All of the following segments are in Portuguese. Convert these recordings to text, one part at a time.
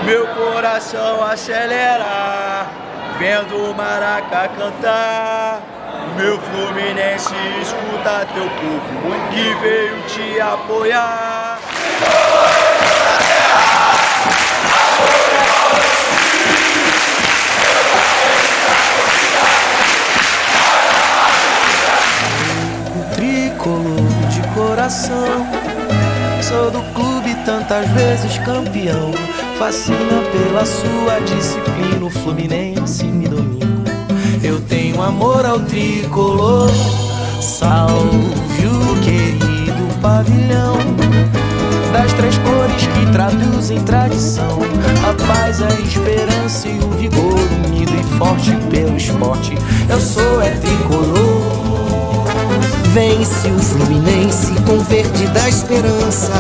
meu coração acelera, vendo o Maracá cantar. Meu Fluminense, escuta teu povo que veio te apoiar. Tricolor de coração, sou do clube tantas vezes campeão. Fascina pela sua disciplina, o Fluminense me domina. Eu tenho amor ao tricolor, salve o querido pavilhão das três cores que traduzem tradição, a paz, a esperança e o vigor, unido e forte pelo esporte. Eu sou tricolor. Vence o Fluminense com verde da esperança,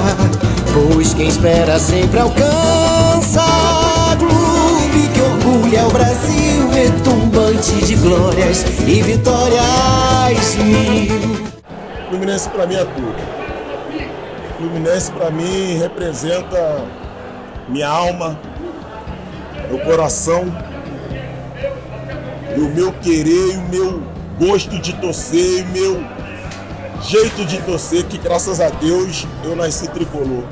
pois quem espera sempre alcança. Clube que orgulha o Brasil, retumbante de glórias e vitórias mil. Fluminense pra mim é tudo. Fluminense pra mim representa minha alma, meu coração, e o meu querer, e o meu gosto de torcer, e o meu jeito de torcer, que graças a Deus eu nasci tricolor.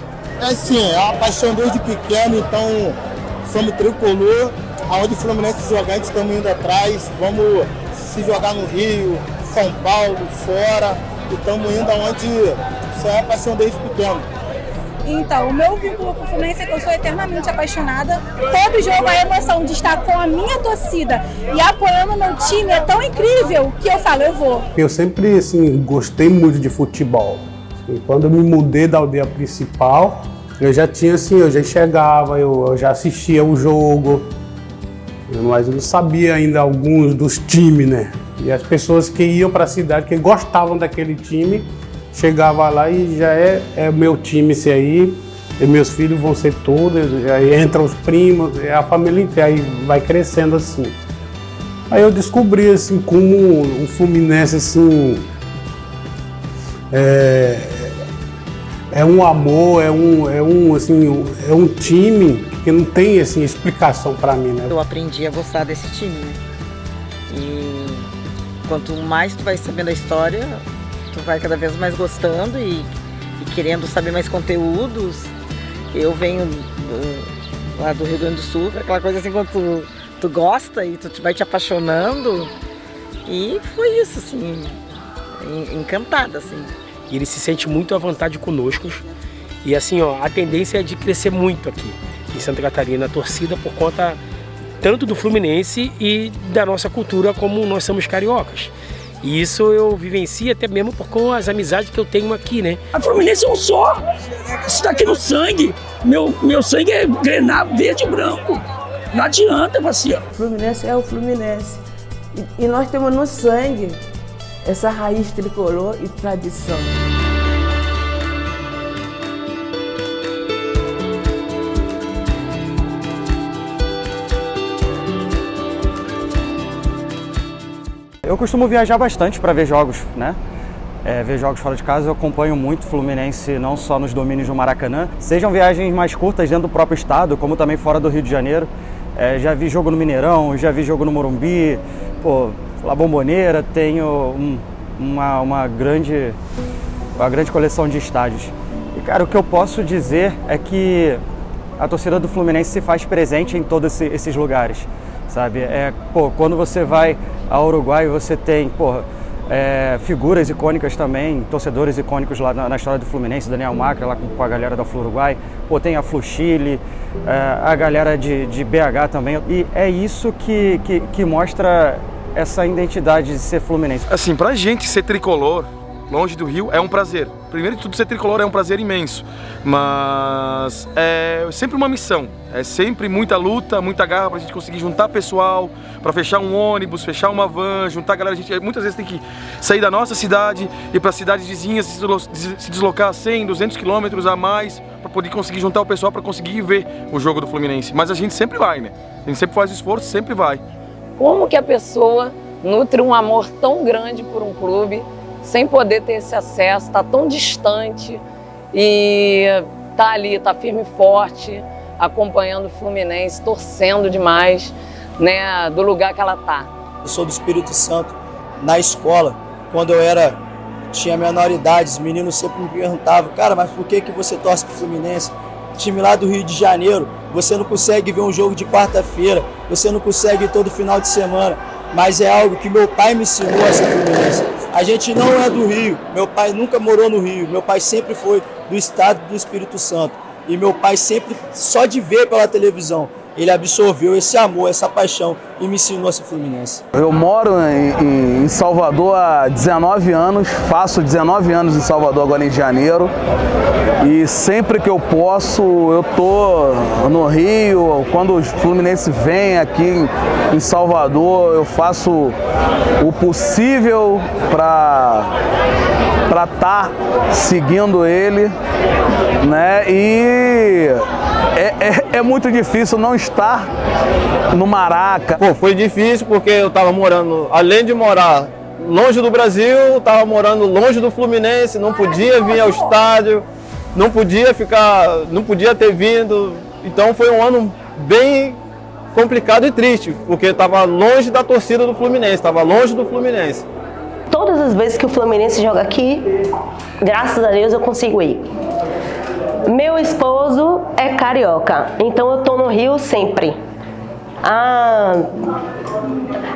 É sim, é uma paixão desde pequeno, então somos tricolor. Aonde o Fluminense jogar, a gente estamos indo atrás. Vamos se jogar no Rio, São Paulo, fora. E estamos indo aonde isso é a paixão desde pequeno. Então, o meu vínculo com o Fluminense é que eu sou eternamente apaixonada. Todo jogo, a emoção de estar com a minha torcida e apoiando o meu time é tão incrível que eu falo, eu vou. Eu sempre, assim, gostei muito de futebol. E quando eu me mudei da aldeia principal, eu já tinha, assim, eu já enxergava, eu já assistia o jogo, mas eu não sabia ainda alguns dos times, né? E as pessoas que iam para a cidade, que gostavam daquele time, chegava lá e já é meu time esse aí, e meus filhos vão ser todos, aí entram os primos, é a família inteira, aí vai crescendo assim. Aí eu descobri assim como o Fluminense assim é um amor, é um time que não tem assim explicação para mim, né? Eu aprendi a gostar desse time, né? E quanto mais tu vai sabendo a história, tu vai cada vez mais gostando e querendo saber mais conteúdos. Eu venho lá do Rio Grande do Sul, aquela coisa assim, quando tu gosta e tu vai te apaixonando. E foi isso, assim, encantada, assim. E ele se sente muito à vontade conosco. E assim, ó, a tendência é de crescer muito aqui em Santa Catarina, a torcida por conta tanto do Fluminense e da nossa cultura como nós somos cariocas. E isso eu vivencio até mesmo com as amizades que eu tenho aqui, né? A Fluminense é um só. Isso tá aqui no sangue. Meu sangue é grená verde e branco. Não adianta, parceiro. O Fluminense é o Fluminense. E nós temos no sangue essa raiz tricolor e tradição. Eu costumo viajar bastante para ver jogos, né? Ver jogos fora de casa. Eu acompanho muito o Fluminense, não só nos domínios do Maracanã, sejam viagens mais curtas dentro do próprio estado, como também fora do Rio de Janeiro. Já vi jogo no Mineirão, já vi jogo no Morumbi, La Bombonera, tenho uma grande coleção de estádios. E, cara, o que eu posso dizer é que a torcida do Fluminense se faz presente em todos esses lugares, sabe? Quando você vai ao Uruguai, você tem, figuras icônicas também, torcedores icônicos lá na história do Fluminense, Daniel Macra lá com a galera da Flu Uruguai, tem a Flu Chile, a galera de BH também, e é isso que mostra essa identidade de ser fluminense. Assim, pra gente ser tricolor, longe do Rio, é um prazer. Primeiro de tudo, ser tricolor é um prazer imenso, mas é sempre uma missão, é sempre muita luta, muita garra pra gente conseguir juntar pessoal, pra fechar um ônibus, fechar uma van, juntar a galera. A gente muitas vezes tem que sair da nossa cidade e para cidades vizinhas, se deslocar 100, 200 quilômetros a mais pra poder conseguir juntar o pessoal, pra conseguir ver o jogo do Fluminense. Mas a gente sempre vai, né? A gente sempre faz o esforço, sempre vai. Como que a pessoa nutre um amor tão grande por um clube sem poder ter esse acesso, tá tão distante e tá ali, tá firme e forte, acompanhando o Fluminense, torcendo demais, né, do lugar que ela tá. Eu sou do Espírito Santo. Na escola, quando eu tinha menoridade, os meninos sempre me perguntavam, cara, mas por que você torce pro Fluminense? Time lá do Rio de Janeiro, você não consegue ver um jogo de quarta-feira, você não consegue ir todo final de semana, mas é algo que meu pai me ensinou a ser fluminense. A gente não é do Rio, meu pai nunca morou no Rio, meu pai sempre foi do estado do Espírito Santo. E meu pai sempre, só de ver pela televisão, ele absorveu esse amor, essa paixão e me ensinou a ser fluminense. Eu moro em Salvador há 19 anos, faço 19 anos em Salvador agora em janeiro. E sempre que eu posso, eu tô no Rio. Quando os Fluminense vêm aqui em Salvador, eu faço o possível para estar seguindo ele, né? E é muito difícil não estar no Maraca. Pô, foi difícil porque eu estava morando, além de morar longe do Brasil, eu estava morando longe do Fluminense, não podia vir ao estádio, não podia ter vindo. Então foi um ano bem complicado e triste, porque estava longe da torcida do Fluminense, estava longe do Fluminense. Todas as vezes que o Fluminense joga aqui, graças a Deus eu consigo ir. Meu esposo é carioca, então eu tô no Rio sempre.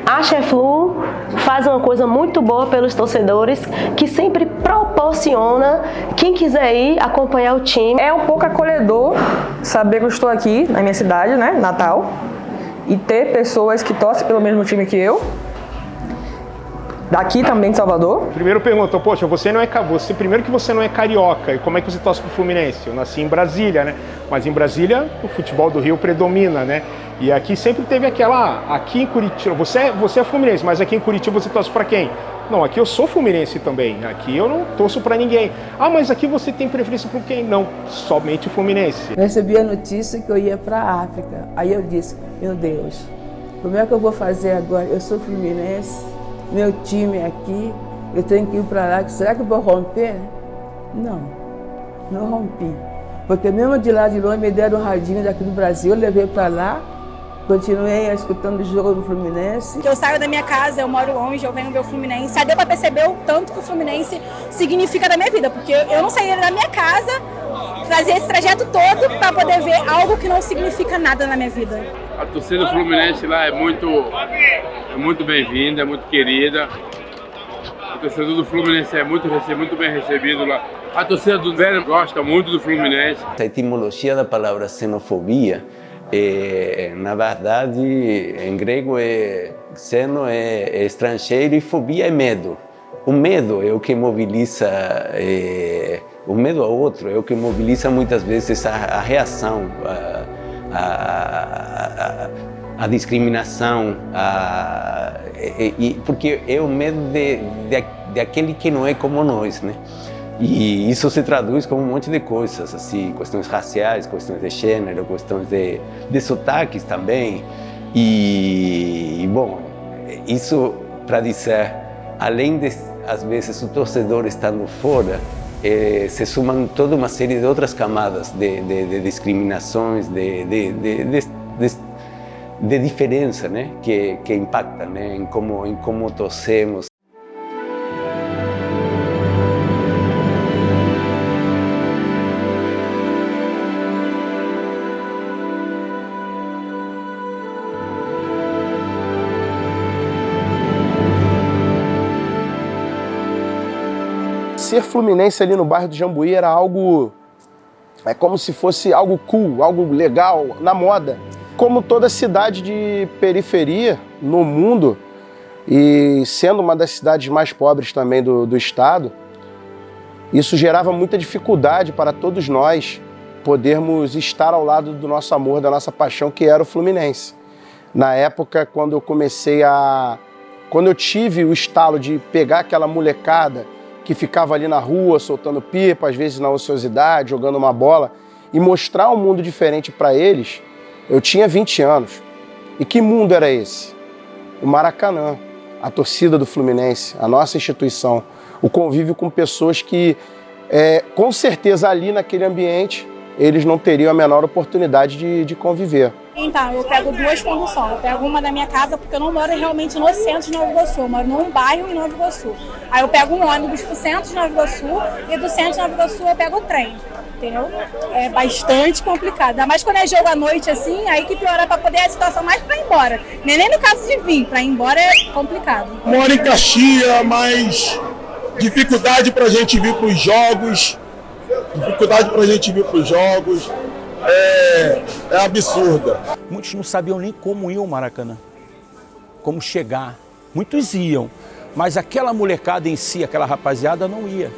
A Cheflu faz uma coisa muito boa pelos torcedores, que sempre proporciona quem quiser ir acompanhar o time. É um pouco acolhedor saber que eu estou aqui na minha cidade, né, Natal, e ter pessoas que torcem pelo mesmo time que eu. Daqui também de Salvador. Primeiro perguntou, poxa, primeiro que você não é carioca, e como é que você torce pro Fluminense? Eu nasci em Brasília, né? Mas em Brasília o futebol do Rio predomina, né? E aqui sempre teve aqui em Curitiba, você é Fluminense, mas aqui em Curitiba você torce para quem? Não, aqui eu sou Fluminense também, aqui eu não torço para ninguém. Ah, mas aqui você tem preferência por quem? Não, somente o Fluminense. Eu recebi a notícia que eu ia para a África, aí eu disse, meu Deus, como é que eu vou fazer agora? Eu sou Fluminense, meu time é aqui, eu tenho que ir para lá, será que eu vou romper? Não rompi. Porque mesmo de lá de longe me deram um radinho daqui do Brasil, eu levei para lá, continuei escutando o jogo do Fluminense. Eu saio da minha casa, eu moro longe, eu venho ver o Fluminense. Já deu para perceber o tanto que o Fluminense significa na minha vida, porque eu não sairia da minha casa, fazer esse trajeto todo para poder ver algo que não significa nada na minha vida. A torcida do Fluminense lá é muito bem-vinda, é muito querida. O torcedor do Fluminense é muito bem recebido lá. A torcida do Velho gosta muito do Fluminense. A etimologia da palavra xenofobia, na verdade, em grego, xeno é estrangeiro e fobia é medo. O medo é o que mobiliza, o medo ao outro é o que mobiliza muitas vezes a reação, a discriminação, porque é o medo de aquele que não é como nós, né? E isso se traduz como um monte de coisas, assim, questões raciais, questões de gênero, questões de sotaques também. E bom, isso para dizer, além de, às vezes, o torcedor estando fora, se somam toda uma série de outras camadas de discriminações, de diferença, né, que impactam, né, em como torcemos. Ser fluminense ali no bairro do Jambuí era algo, como se fosse algo cool, algo legal, na moda. Como toda cidade de periferia no mundo, e sendo uma das cidades mais pobres também do estado, isso gerava muita dificuldade para todos nós podermos estar ao lado do nosso amor, da nossa paixão, que era o Fluminense. Na época, quando eu tive o estalo de pegar aquela molecada que ficava ali na rua, soltando pipa, às vezes na ociosidade, jogando uma bola, e mostrar um mundo diferente para eles, eu tinha 20 anos. E que mundo era esse? O Maracanã, a torcida do Fluminense, a nossa instituição, o convívio com pessoas que, com certeza ali naquele ambiente, eles não teriam a menor oportunidade de conviver. Então, eu pego duas conduções. Eu pego uma da minha casa, porque eu não moro realmente no centro de Nova Iguaçu. Eu moro num bairro em Nova Iguaçu. Aí eu pego um ônibus pro centro de Nova Iguaçu e do centro de Nova Iguaçu eu pego o trem. Entendeu? É bastante complicado. Ainda mais quando é jogo à noite assim, aí que piora pra poder a situação mais pra ir embora. Nem no caso de vir, pra ir embora é complicado. Moro em Caxias, mas dificuldade pra gente vir pros jogos. É absurda. Muitos não sabiam nem como ir ao Maracanã, como chegar. Muitos iam, mas aquela molecada em si, aquela rapaziada não ia.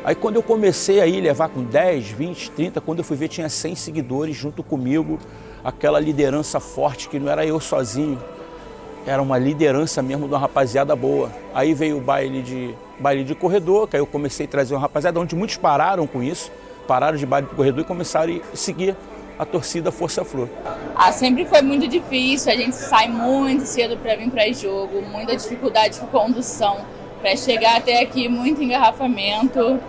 Aí quando eu comecei a ir levar com 10, 20, 30, quando eu fui ver tinha 100 seguidores junto comigo, aquela liderança forte que não era eu sozinho, era uma liderança mesmo de uma rapaziada boa. Aí veio o baile de corredor, que aí eu comecei a trazer uma rapaziada, onde muitos pararam com isso, pararam de baile de corredor e começaram a seguir a torcida Força Flor. Sempre foi muito difícil, a gente sai muito cedo para vir para jogo, muita dificuldade com condução, para chegar até aqui, muito engarrafamento.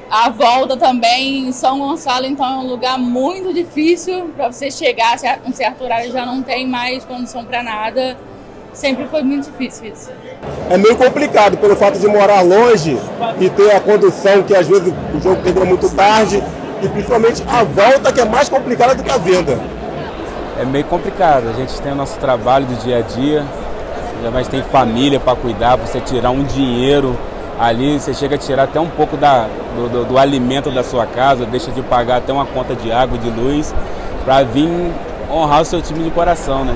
A volta também em São Gonçalo, então é um lugar muito difícil para você chegar, a um certo horário já não tem mais condição para nada. Sempre foi muito difícil isso. É meio complicado pelo fato de morar longe e ter a condução que às vezes o jogo termina muito tarde e principalmente a volta que é mais complicada do que a vinda. É meio complicado, a gente tem o nosso trabalho do dia a dia, mas tem família para cuidar, você tirar um dinheiro ali, você chega a tirar até um pouco do alimento da sua casa, deixa de pagar até uma conta de água, de luz, para vir honrar o seu time de coração, né?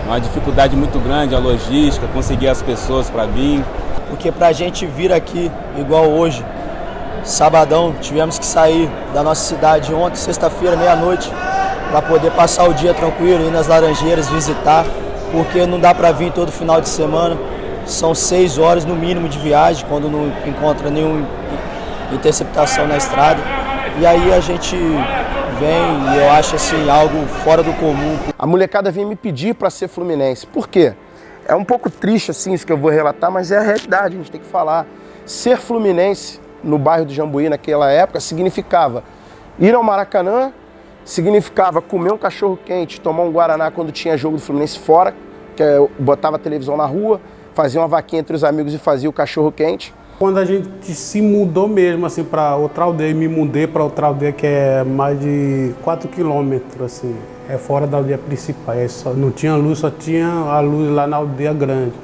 Uma dificuldade muito grande, a logística, conseguir as pessoas para vir. Porque pra gente vir aqui, igual hoje, sabadão, tivemos que sair da nossa cidade ontem, sexta-feira, meia-noite, para poder passar o dia tranquilo, ir nas Laranjeiras, visitar, porque não dá para vir todo final de semana. São 6 horas no mínimo de viagem, quando não encontra nenhuma interceptação na estrada. E aí a gente vem e eu acho assim, algo fora do comum. A molecada vinha me pedir para ser fluminense. Por quê? É um pouco triste assim isso que eu vou relatar, mas é a realidade, a gente tem que falar. Ser fluminense no bairro do Jambuí naquela época significava ir ao Maracanã, significava comer um cachorro quente, tomar um guaraná quando tinha jogo do Fluminense fora, que eu botava a televisão na rua, fazia uma vaquinha entre os amigos e fazia o cachorro quente. Quando a gente se mudou mesmo assim para outra aldeia, me mudei para outra aldeia que é mais de 4 quilômetros, assim, é fora da aldeia principal. Só, não tinha luz, só tinha a luz lá na aldeia grande.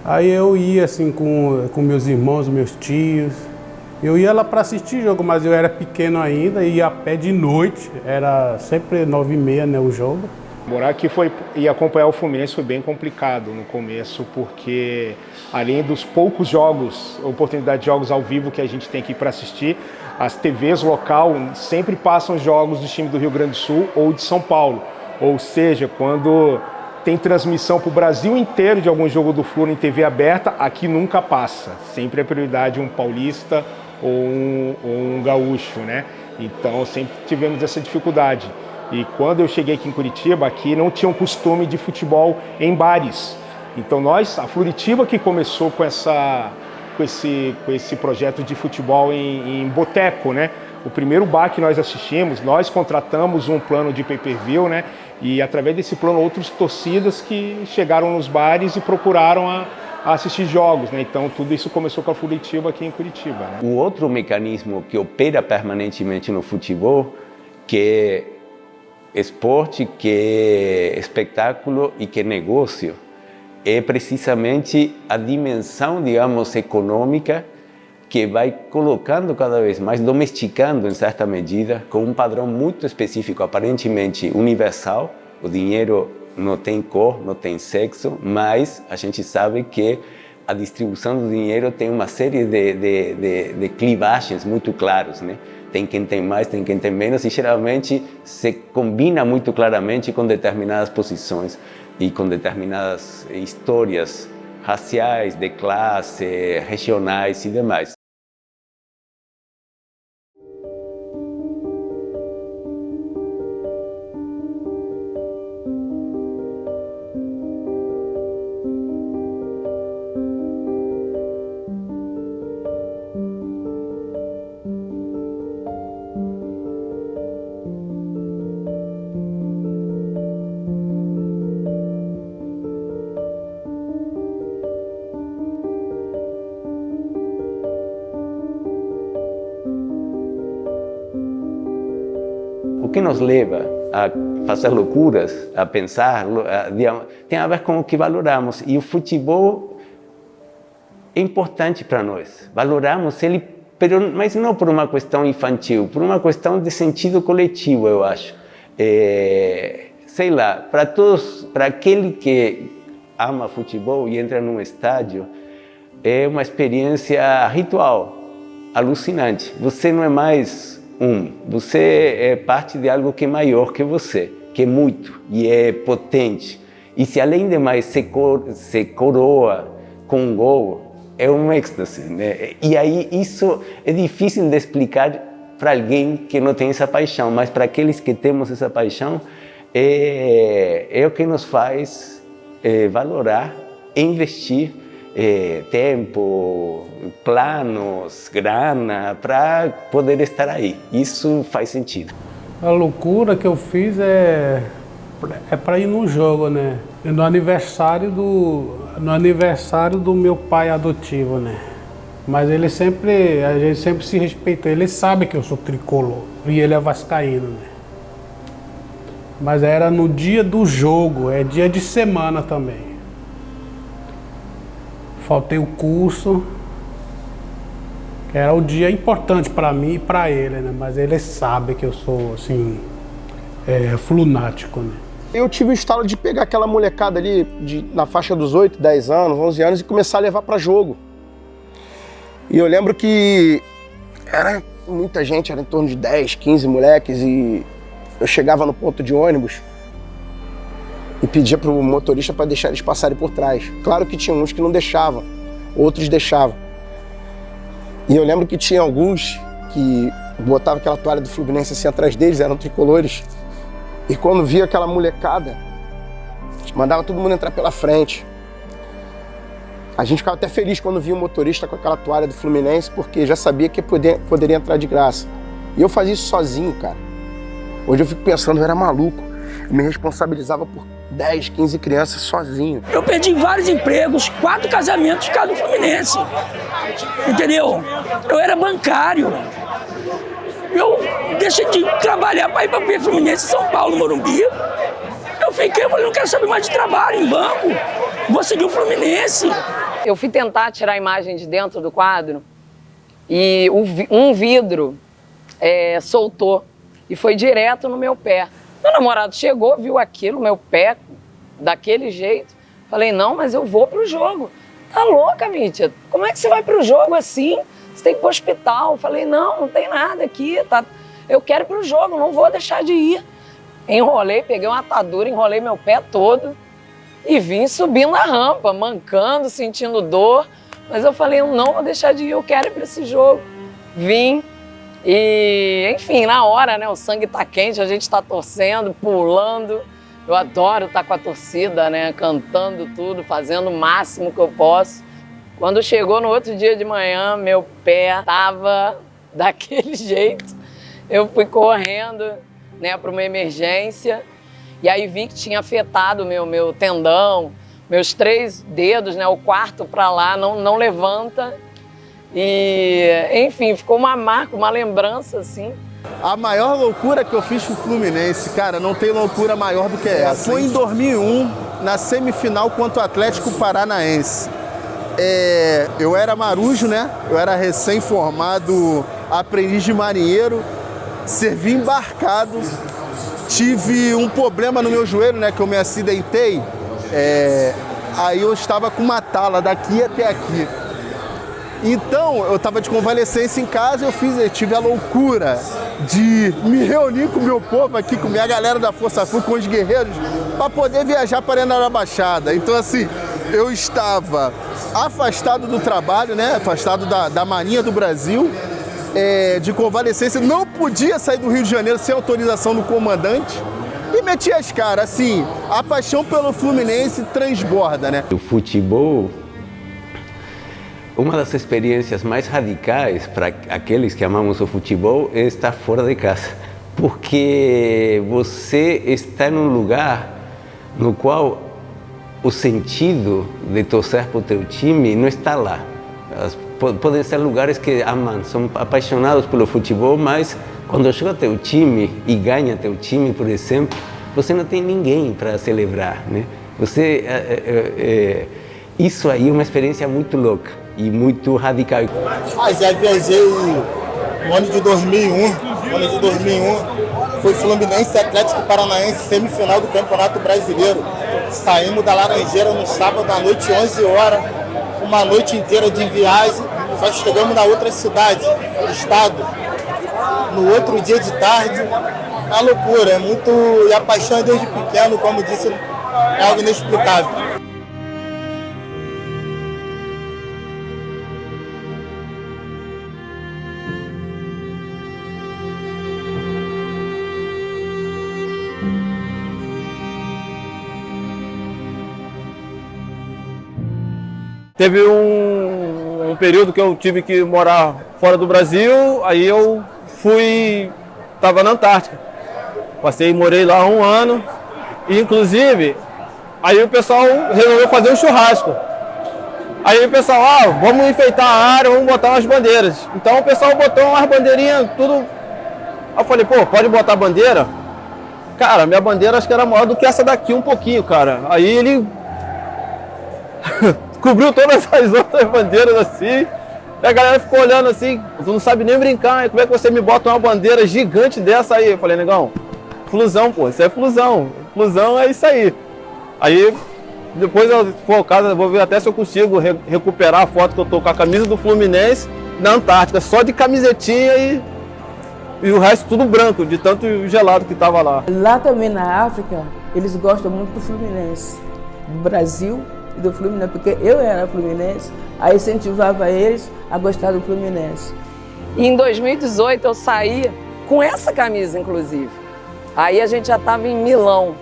Aí eu ia assim com meus irmãos, meus tios. Eu ia lá para assistir jogo, mas eu era pequeno ainda, ia a pé de noite, era sempre 9h30, né, o jogo. Morar aqui e acompanhar o Fluminense foi bem complicado no começo, porque além dos poucos jogos, oportunidade de jogos ao vivo que a gente tem aqui para assistir, as TVs local sempre passam jogos do time do Rio Grande do Sul ou de São Paulo. Ou seja, quando tem transmissão para o Brasil inteiro de algum jogo do Flu em TV aberta, aqui nunca passa. Sempre é prioridade um paulista ou um gaúcho, né? Então sempre tivemos essa dificuldade. E quando eu cheguei aqui em Curitiba, aqui não tinha um costume de futebol em bares. Então a Fluritiba que começou com esse projeto de futebol em boteco, né? O primeiro bar que nós assistimos, nós contratamos um plano de pay-per-view, né? E através desse plano outras torcidas que chegaram nos bares e procuraram a assistir jogos, né? Então tudo isso começou com a Fluritiba aqui em Curitiba, né? O outro mecanismo que opera permanentemente no futebol, que é esporte, que é espetáculo e que é negócio, é precisamente a dimensão, digamos, econômica que vai colocando cada vez mais, domesticando em certa medida, com um padrão muito específico, aparentemente universal. O dinheiro não tem cor, não tem sexo, mas a gente sabe que a distribuição do dinheiro tem uma série de clivagens muito claras, né? Tem quem tem mais, tem quem tem menos, e geralmente se combina muito claramente com determinadas posições e com determinadas histórias raciais, de classe, regionais e demais. que nos leva a fazer loucuras, a pensar, tem a ver com o que valoramos. E o futebol é importante para nós. Valoramos ele, mas não por uma questão infantil, por uma questão de sentido coletivo, eu acho. Sei lá, para aquele que ama futebol e entra num estádio, é uma experiência ritual, alucinante. Você não é mais você é parte de algo que é maior que você, que é muito e é potente. E se além de mais se coroa com um gol, é um êxtase, né? E aí isso é difícil de explicar para alguém que não tem essa paixão, mas para aqueles que temos essa paixão, é o que nos faz valorar, investir tempo, planos, grana, para poder estar aí. Isso faz sentido. A loucura que eu fiz é para ir no jogo, né? No aniversário do meu pai adotivo, né? Mas a gente sempre se respeita. Ele sabe que eu sou tricolor e ele é vascaíno, né? Mas era no dia do jogo, é dia de semana também. Faltei o curso, que era o dia importante para mim e para ele, né? Mas ele sabe que eu sou, assim, flunático, né? Eu tive o estalo de pegar aquela molecada ali na faixa dos 8, 10 anos, 11 anos e começar a levar para jogo. E eu lembro que era muita gente, era em torno de 10, 15 moleques, e eu chegava no ponto de ônibus e pedia pro motorista para deixar eles passarem por trás. Claro que tinha uns que não deixavam, outros deixavam. E eu lembro que tinha alguns que botavam aquela toalha do Fluminense assim atrás deles, eram tricolores. E quando via aquela molecada, mandava todo mundo entrar pela frente. A gente ficava até feliz quando via o motorista com aquela toalha do Fluminense, porque já sabia que poderia entrar de graça. E eu fazia isso sozinho, cara. Hoje eu fico pensando, eu era maluco. Eu me responsabilizava por 10, 15 crianças sozinho. Eu perdi vários empregos, 4 casamentos por causa do Fluminense. Entendeu? Eu era bancário. Eu deixei de trabalhar para ir para ver Fluminense em São Paulo, Morumbi. Eu falei, não quero saber mais de trabalho em banco. Vou seguir o Fluminense. Eu fui tentar tirar a imagem de dentro do quadro e um vidro soltou e foi direto no meu pé. Meu namorado chegou, viu aquilo, meu pé, daquele jeito. Falei, não, mas eu vou pro jogo. Tá louca, Mítia? Como é que você vai pro jogo assim? Você tem que ir pro hospital. Falei, não tem nada aqui. Tá... Eu quero ir pro jogo, não vou deixar de ir. Enrolei, peguei uma atadura, enrolei meu pé todo e vim subindo a rampa, mancando, sentindo dor. Mas eu falei, eu não vou deixar de ir, eu quero ir pra esse jogo. Vim. E, enfim, na hora, né, o sangue tá quente, a gente tá torcendo, pulando. Eu adoro estar com a torcida, né, cantando tudo, fazendo o máximo que eu posso. Quando chegou no outro dia de manhã, meu pé tava daquele jeito. Eu fui correndo, né, para uma emergência. E aí vi que tinha afetado meu tendão, meus 3 dedos, né, o quarto para lá, não levanta. E, enfim, ficou uma marca, uma lembrança, assim. A maior loucura que eu fiz pro Fluminense, cara, não tem loucura maior do que essa. Foi em 2001, na semifinal contra o Atlético Paranaense. Eu era marujo, né? Eu era recém-formado aprendiz de marinheiro, servi embarcado, tive um problema no meu joelho, né? Que eu me acidentei. Aí eu estava com uma tala daqui até aqui. Então, eu estava de convalescência em casa, eu tive a loucura de me reunir com o meu povo aqui, com minha galera da Força Flu, com os guerreiros, para poder viajar para Arena da Baixada. Então, assim, eu estava afastado do trabalho, né? Afastado da Marinha do Brasil, de convalescência, não podia sair do Rio de Janeiro sem autorização do comandante. E meti as caras, assim, a paixão pelo Fluminense transborda, né? O futebol, uma das experiências mais radicais para aqueles que amamos o futebol é estar fora de casa, porque você está num lugar no qual o sentido de torcer para o teu time não está lá. Podem ser lugares que amam, são apaixonados pelo futebol, mas Quando joga teu time e ganha teu time, por exemplo, você não tem ninguém para celebrar, né? Isso aí é uma experiência muito louca e muito radical. Já viajei no ano de 2001. Foi Fluminense e Atlético Paranaense, semifinal do Campeonato Brasileiro. Saímos da Laranjeira no sábado à noite, 11 horas, uma noite inteira de viagem. Só chegamos na outra cidade, estado, no outro dia de tarde. É uma loucura, é muito. E a paixão é desde pequeno, como disse, é algo inexplicável. Teve um período que eu tive que morar fora do Brasil, aí eu estava na Antártica. Morei lá 1 ano, e inclusive, aí o pessoal resolveu fazer um churrasco. Aí o pessoal, vamos enfeitar a área, vamos botar umas bandeiras. Então o pessoal botou umas bandeirinhas, tudo. Aí eu falei, pô, pode botar bandeira? Cara, minha bandeira acho que era maior do que essa daqui um pouquinho, cara. Aí ele cobriu todas as outras bandeiras assim, e a galera ficou olhando assim, tu não sabe nem brincar, como é que você me bota uma bandeira gigante dessa aí? Eu falei, negão, flusão, pô, isso é flusão, flusão é isso aí. Aí, depois, se for o caso, eu vou ver até se eu consigo recuperar a foto que eu tô com a camisa do Fluminense na Antártica, só de camisetinha e o resto tudo branco, de tanto gelado que tava lá. Lá também na África, eles gostam muito do Fluminense, do Brasil, do Fluminense, porque eu era Fluminense, aí incentivava eles a gostar do Fluminense. E em 2018 eu saí com essa camisa, inclusive. Aí a gente já estava em Milão,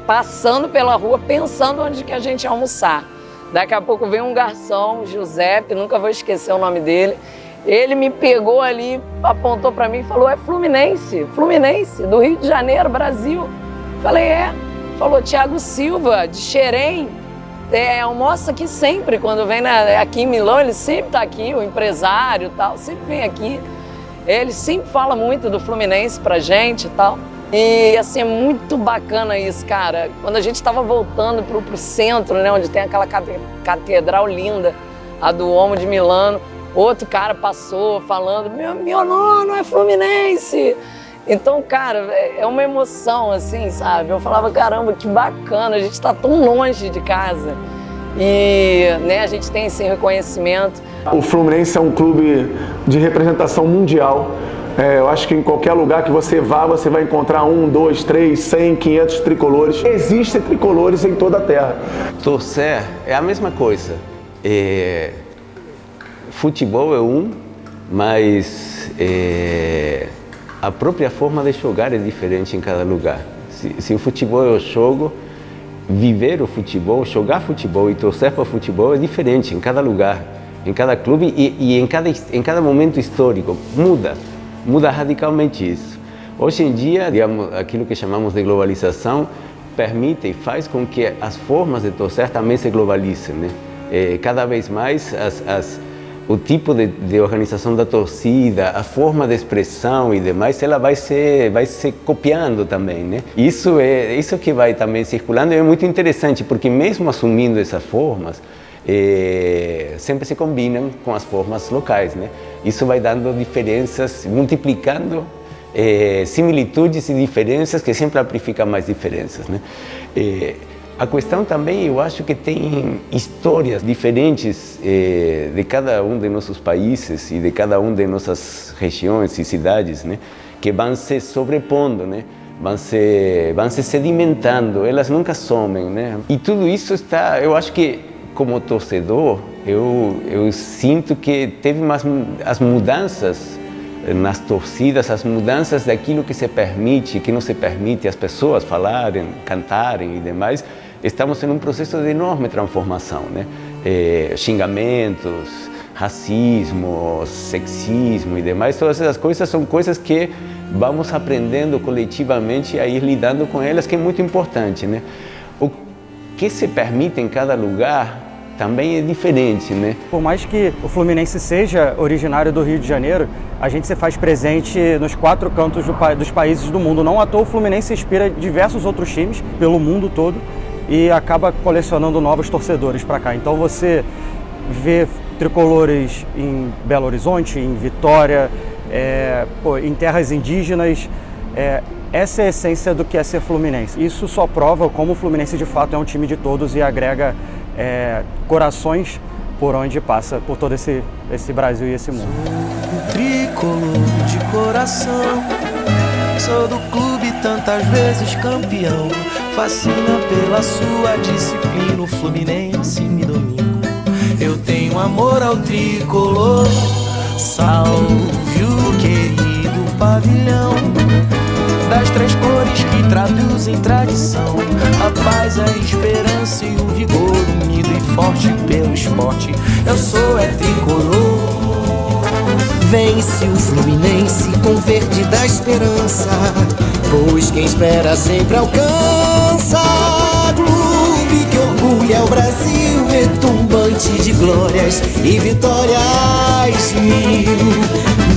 passando pela rua, pensando onde que a gente ia almoçar. Daqui a pouco veio um garçom, Giuseppe, nunca vou esquecer o nome dele. Ele me pegou ali, apontou para mim e falou, é Fluminense, do Rio de Janeiro, Brasil. Falei, é. Falou, Thiago Silva, de Xerém. Almoça aqui sempre, quando vem aqui em Milão, ele sempre está aqui, o empresário e tal, sempre vem aqui. Ele sempre fala muito do Fluminense pra gente e tal. E assim, é muito bacana isso, cara. Quando a gente estava voltando pro centro, né, onde tem aquela catedral linda, a do Duomo de Milano, outro cara passou falando, meu nono é Fluminense. Então, cara, é uma emoção, assim, sabe? Eu falava, caramba, que bacana, a gente está tão longe de casa e, né, a gente tem esse reconhecimento. O Fluminense é um clube de representação mundial. Eu acho que em qualquer lugar que você vá, você vai encontrar 1, 2, 3, 100, 500 tricolores. Existem tricolores em toda a terra. Torcer é a mesma coisa. Futebol é mas a própria forma de jogar é diferente em cada lugar. Se o futebol é o jogo, viver o futebol, jogar futebol e torcer para o futebol é diferente em cada lugar, em cada clube e em cada momento histórico. Muda radicalmente isso. Hoje em dia, digamos, aquilo que chamamos de globalização permite e faz com que as formas de torcer também se globalizem, né? Cada vez mais o tipo de organização da torcida, a forma de expressão e demais, ela vai se copiando também, né? Isso que vai também circulando e é muito interessante, porque mesmo assumindo essas formas, sempre se combinam com as formas locais, né? Isso vai dando diferenças, multiplicando similitudes e diferenças, que sempre amplifica mais diferenças, né? A questão também, eu acho que tem histórias diferentes de cada um de nossos países e de cada um de nossas regiões e cidades, né, que vão se sobrepondo, né, vão se sedimentando, elas nunca somem, né? E tudo isso está, eu acho que como torcedor, eu sinto que teve as mudanças nas torcidas, as mudanças daquilo que se permite, que não se permite as pessoas falarem, cantarem e demais. Estamos em um processo de enorme transformação, né? Xingamentos, racismo, sexismo e demais, todas essas coisas são coisas que vamos aprendendo coletivamente a ir lidando com elas, que é muito importante, né? O que se permite em cada lugar também é diferente, né? Por mais que o Fluminense seja originário do Rio de Janeiro, a gente se faz presente nos 4 cantos dos países do mundo. Não à toa o Fluminense inspira diversos outros times pelo mundo todo e acaba colecionando novos torcedores para cá. Então você vê tricolores em Belo Horizonte, em Vitória, em terras indígenas. Essa é a essência do que é ser fluminense. Isso só prova como o Fluminense de fato é um time de todos e agrega corações por onde passa, por todo esse Brasil e esse mundo. Tricolor de coração, sou do clube tantas vezes campeão, fascina pela sua disciplina, o Fluminense me domina. Eu tenho amor ao tricolor, salve o querido pavilhão, das 3 cores que traduzem tradição, a paz, a esperança e o vigor, unido e forte pelo esporte. Eu sou tricolor. Vence o Fluminense com verde da esperança, pois quem espera sempre alcança. Clube que orgulha o Brasil, retumbante de glórias e vitórias mil.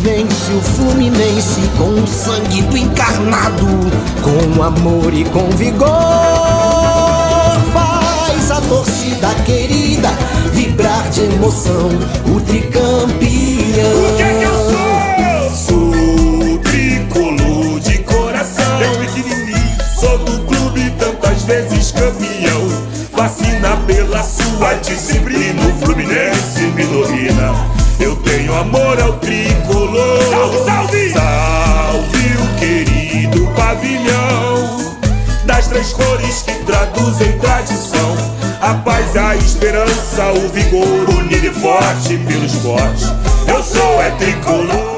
Vence o Fluminense com o sangue do encarnado, com amor e com vigor. Faz a torcida querida vibrar de emoção, o tricampeão. O que é que eu sou? Sou tricolor de coração. Eu pequenininho, sou do clube tantas vezes campeão, fascina pela sua disciplina, o Fluminense me domina. Eu tenho amor ao tricolor. Salve, salve! Salve o querido pavilhão, das 3 cores que traduzem tradição, a paz, a esperança, o vigor, unido e forte pelo esporte. Eu sou tricolor.